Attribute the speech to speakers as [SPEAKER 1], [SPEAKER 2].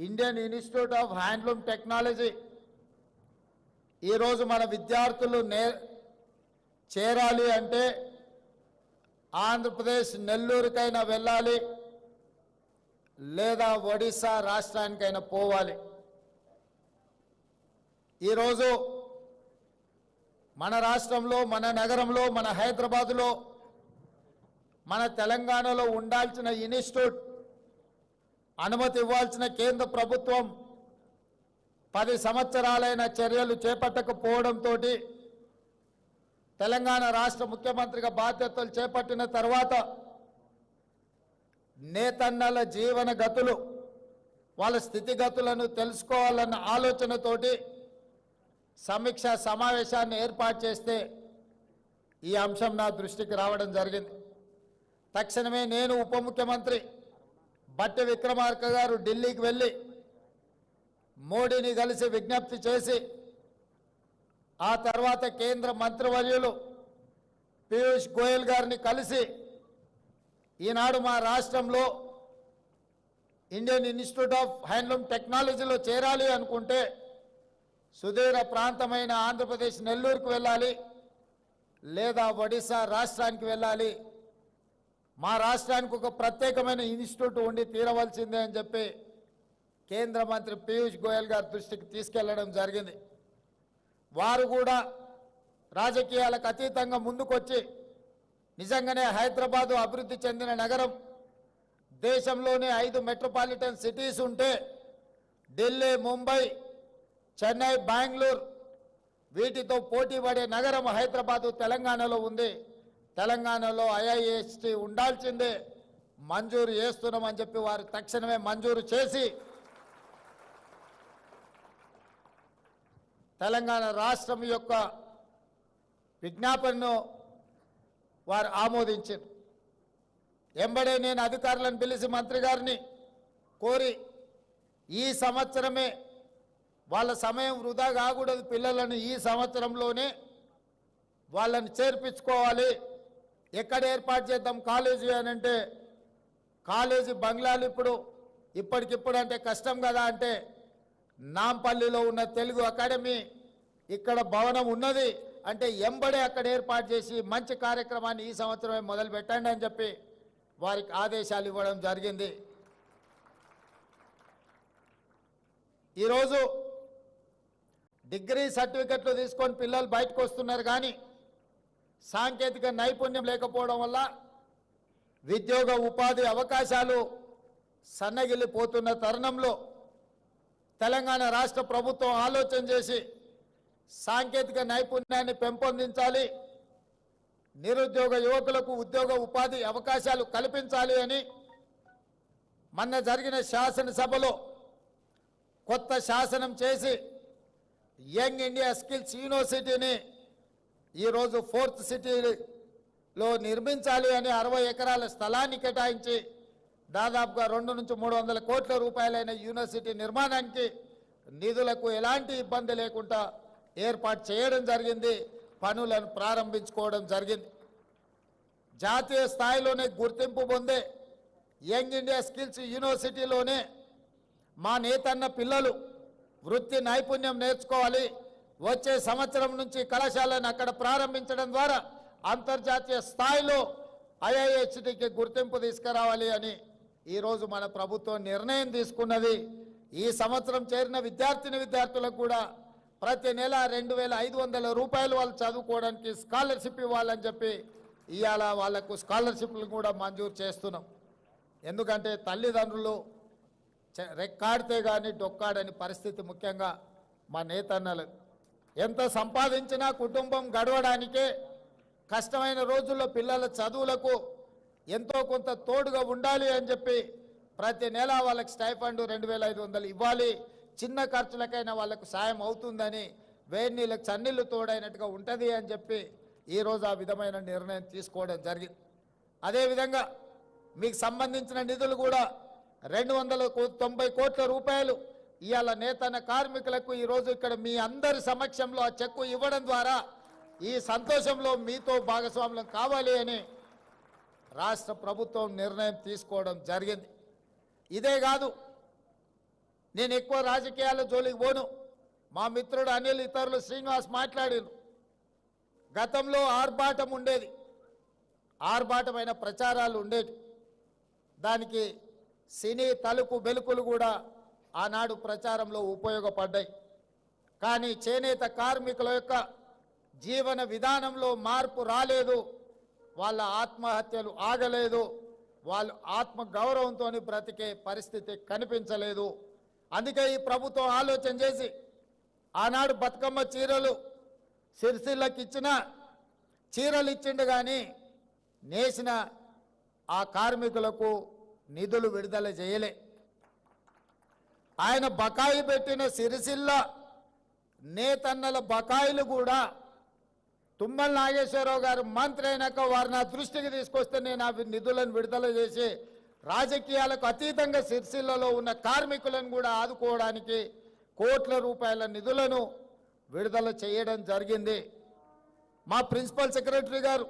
[SPEAKER 1] Indian institute of handloom technology ఈరోజు మన విద్యార్థులు చేరాలి అంటే ఆంధ్రప్రదేశ్ నెల్లూరుకైనా వెళ్ళాలి లేదా ఒడిశా రాష్ట్రానికైనా పోవాలి. ఈరోజు మన రాష్ట్రంలో, మన నగరంలో, మన హైదరాబాదులో, మన తెలంగాణలో ఉండాల్సిన ఇన్స్టిట్యూట్ అనుమతి ఇవ్వాల్సిన కేంద్ర ప్రభుత్వం 10 సంవత్సరాలైన చర్యలు చేపట్టకపోవడంతో తెలంగాణ రాష్ట్ర ముఖ్యమంత్రిగా బాధ్యతలు చేపట్టిన తర్వాత నేతన్నల జీవన గతులు, వాళ్ళ స్థితిగతులను తెలుసుకోవాలన్న ఆలోచనతోటి సమీక్షా సమావేశాన్ని ఏర్పాటు చేస్తే ఈ అంశం నా దృష్టికి రావడం జరిగింది. తక్షణమే నేను ఉప ముఖ్యమంత్రి బట్టి విక్రమార్క గారు ఢిల్లీకి వెళ్ళి మోడీని కలిసి విజ్ఞప్తి చేసి ఆ తర్వాత కేంద్ర మంత్రివర్యులు పీయూష్ గోయల్ గారిని కలిసి ఈనాడు మా రాష్ట్రంలో ఇండియన్ ఇన్స్టిట్యూట్ ఆఫ్ హ్యాండ్లూమ్ టెక్నాలజీలో చేరాలి అనుకుంటే సుదూర ప్రాంతమైన ఆంధ్రప్రదేశ్ నెల్లూరుకు వెళ్ళాలి లేదా ఒడిశా రాష్ట్రానికి వెళ్ళాలి. మా రాష్ట్రానికి ఒక ప్రత్యేకమైన ఇన్స్టిట్యూట్ ఉండి తీరవలసిందే అని చెప్పి కేంద్ర మంత్రి పీయూష్ గోయల్ గారి దృష్టికి తీసుకెళ్లడం జరిగింది. వారు కూడా రాజకీయాలకు అతీతంగా ముందుకొచ్చి నిజంగానే హైదరాబాదు అభివృద్ధి చెందిన నగరం, దేశంలోనే 5 మెట్రోపాలిటన్ సిటీస్ ఉంటే ఢిల్లీ, ముంబై, చెన్నై, బెంగళూరు వీటితో పోటీ పడే నగరం హైదరాబాదు తెలంగాణలో ఉంది. తెలంగాణలో ఐఐఎస్టీ ఉండాల్సిందే, మంజూరు చేస్తున్నామని చెప్పి వారు తక్షణమే మంజూరు చేసి తెలంగాణ రాష్ట్రం యొక్క విజ్ఞాపనను వారు ఆమోదించారు. ఎంబడే నేను అధికారులను పిలిచి మంత్రి గారిని కోరి ఈ సంవత్సరమే, వాళ్ళ సమయం వృధా కాకూడదు, పిల్లలను ఈ సంవత్సరంలోనే వాళ్ళని చేర్పించుకోవాలి. ఎక్కడ ఏర్పాటు చేద్దాం కాలేజీ అని అంటే, కాలేజీ బంగ్లాలు ఇప్పటికిప్పుడు అంటే కష్టం కదా అంటే, నాంపల్లిలో ఉన్న తెలుగు అకాడమీ ఇక్కడ భవనం ఉన్నది అంటే ఎంబడే అక్కడ ఏర్పాటు చేసి మంచి కార్యక్రమాన్ని ఈ సంవత్సరమే మొదలు పెట్టండి అని చెప్పి వారికి ఆదేశాలు ఇవ్వడం జరిగింది. ఈరోజు డిగ్రీ సర్టిఫికెట్లు తీసుకొని పిల్లలు బయటకు వస్తున్నారు, కానీ సాంకేతిక నైపుణ్యం లేకపోవడం వల్ల ఉద్యోగ ఉపాధి అవకాశాలు సన్నగిల్లిపోతున్న తరుణంలో తెలంగాణ రాష్ట్ర ప్రభుత్వం ఆలోచన చేసి సాంకేతిక నైపుణ్యాన్ని పెంపొందించాలి, నిరుద్యోగ యువకులకు ఉద్యోగ ఉపాధి అవకాశాలు కల్పించాలి అని మొన్న జరిగిన శాసనసభలో కొత్త శాసనం చేసి యంగ్ ఇండియా స్కిల్స్ యూనివర్సిటీని ఈరోజు 4th సిటీలో నిర్మించాలి అని 60 ఎకరాల స్థలాన్ని కేటాయించి దాదాపుగా 200 నుంచి 300 కోట్ల రూపాయలైన యూనివర్సిటీ నిర్మాణానికి నిధులకు ఎలాంటి ఇబ్బంది లేకుండా ఏర్పాటు చేయడం జరిగింది. పనులను ప్రారంభించుకోవడం జరిగింది. జాతీయ స్థాయిలోనే గుర్తింపు పొందే యంగ్ ఇండియా స్కిల్స్ యూనివర్సిటీలోనే మా నేతన్న పిల్లలు వృత్తి నైపుణ్యం నేర్చుకోవాలి. వచ్చే సంవత్సరం నుంచి కళాశాలను అక్కడ ప్రారంభించడం ద్వారా అంతర్జాతీయ స్థాయిలో ఐఐహెచ్టికి గుర్తింపు తీసుకురావాలి అని ఈరోజు మన ప్రభుత్వం నిర్ణయం తీసుకున్నది. ఈ సంవత్సరం చేరిన విద్యార్థులకు కూడా ప్రతి నెల 2500 రూపాయలు వాళ్ళు చదువుకోవడానికి స్కాలర్షిప్ ఇవ్వాలని చెప్పి ఇవాళ వాళ్లకు స్కాలర్షిప్లు కూడా మంజూరు చేస్తున్నాం. ఎందుకంటే తల్లిదండ్రులు రెక్కాడితే కానీ డొక్కాడని పరిస్థితి, ముఖ్యంగా మా నేతన్నలు ఎంత సంపాదించినా కుటుంబం గడవడానికే కష్టమైన రోజుల్లో పిల్లల చదువులకు ఎంతో కొంత తోడుగా ఉండాలి అని చెప్పి ప్రతి నెల వాళ్ళకి స్టైఫండ్ 2500 ఇవ్వాలి. చిన్న ఖర్చులకైనా వాళ్ళకు సాయం అవుతుందని, వేడి నీళ్ళకి చన్నీళ్ళు తోడైనట్టుగా ఉంటుంది అని చెప్పి ఈరోజు ఆ విధమైన నిర్ణయం తీసుకోవడం జరిగింది. అదేవిధంగా మీకు సంబంధించిన నిధులు కూడా 290 కోట్ల రూపాయలు ఇవాళ నేతన్న కార్మికులకు ఈరోజు ఇక్కడ మీ అందరి సమక్షంలో ఆ చెక్కు ఇవ్వడం ద్వారా ఈ సంతోషంలో మీతో భాగస్వామ్యం కావాలి అని రాష్ట్ర ప్రభుత్వం నిర్ణయం తీసుకోవడం జరిగింది. ఇదే కాదు, నేను ఎక్కువ రాజకీయాల జోలికి పోను. మా మిత్రుడు అనిల్, ఇతరులు, శ్రీనివాస్ మాట్లాడారు. గతంలో ఆర్భాటం ఉండేది, ఆర్భాటమైన ప్రచారాలు ఉండేవి. దానికి సినీ తలుపు బెలుకులు కూడా ఆనాడు ప్రచారంలో ఉపయోగపడ్డాయి. కానీ చేనేత కార్మికుల యొక్క జీవన విధానంలో మార్పు రాలేదు. వాళ్ళ ఆత్మహత్యలు ఆగలేదు. వాళ్ళు ఆత్మ గౌరవంతో బ్రతికే పరిస్థితి కనిపించలేదు. అందుకే ఈ ప్రభుత్వం ఆలోచన చేసి ఆనాడు బతుకమ్మ చీరలు సిరిసిల్లకి ఇచ్చిన చీరలు ఇచ్చిండు, కానీ నేసిన ఆ కార్మికులకు నిధులు విడుదల చేయలే. ఆయన బకాయి పెట్టిన సిరిసిల్ల నేతన్నల బకాయిలు కూడా తుమ్మల నాగేశ్వరరావు గారు మంత్రి అయినాక వారు నా దృష్టికి తీసుకొస్తే నేను ఆ నిధులను విడుదల చేసి రాజకీయాలకు అతీతంగా సిరిసిల్లలో ఉన్న కార్మికులను కూడా ఆదుకోవడానికి కోట్ల రూపాయల నిధులను విడుదల చేయడం జరిగింది. మా ప్రిన్సిపల్ సెక్రటరీ గారు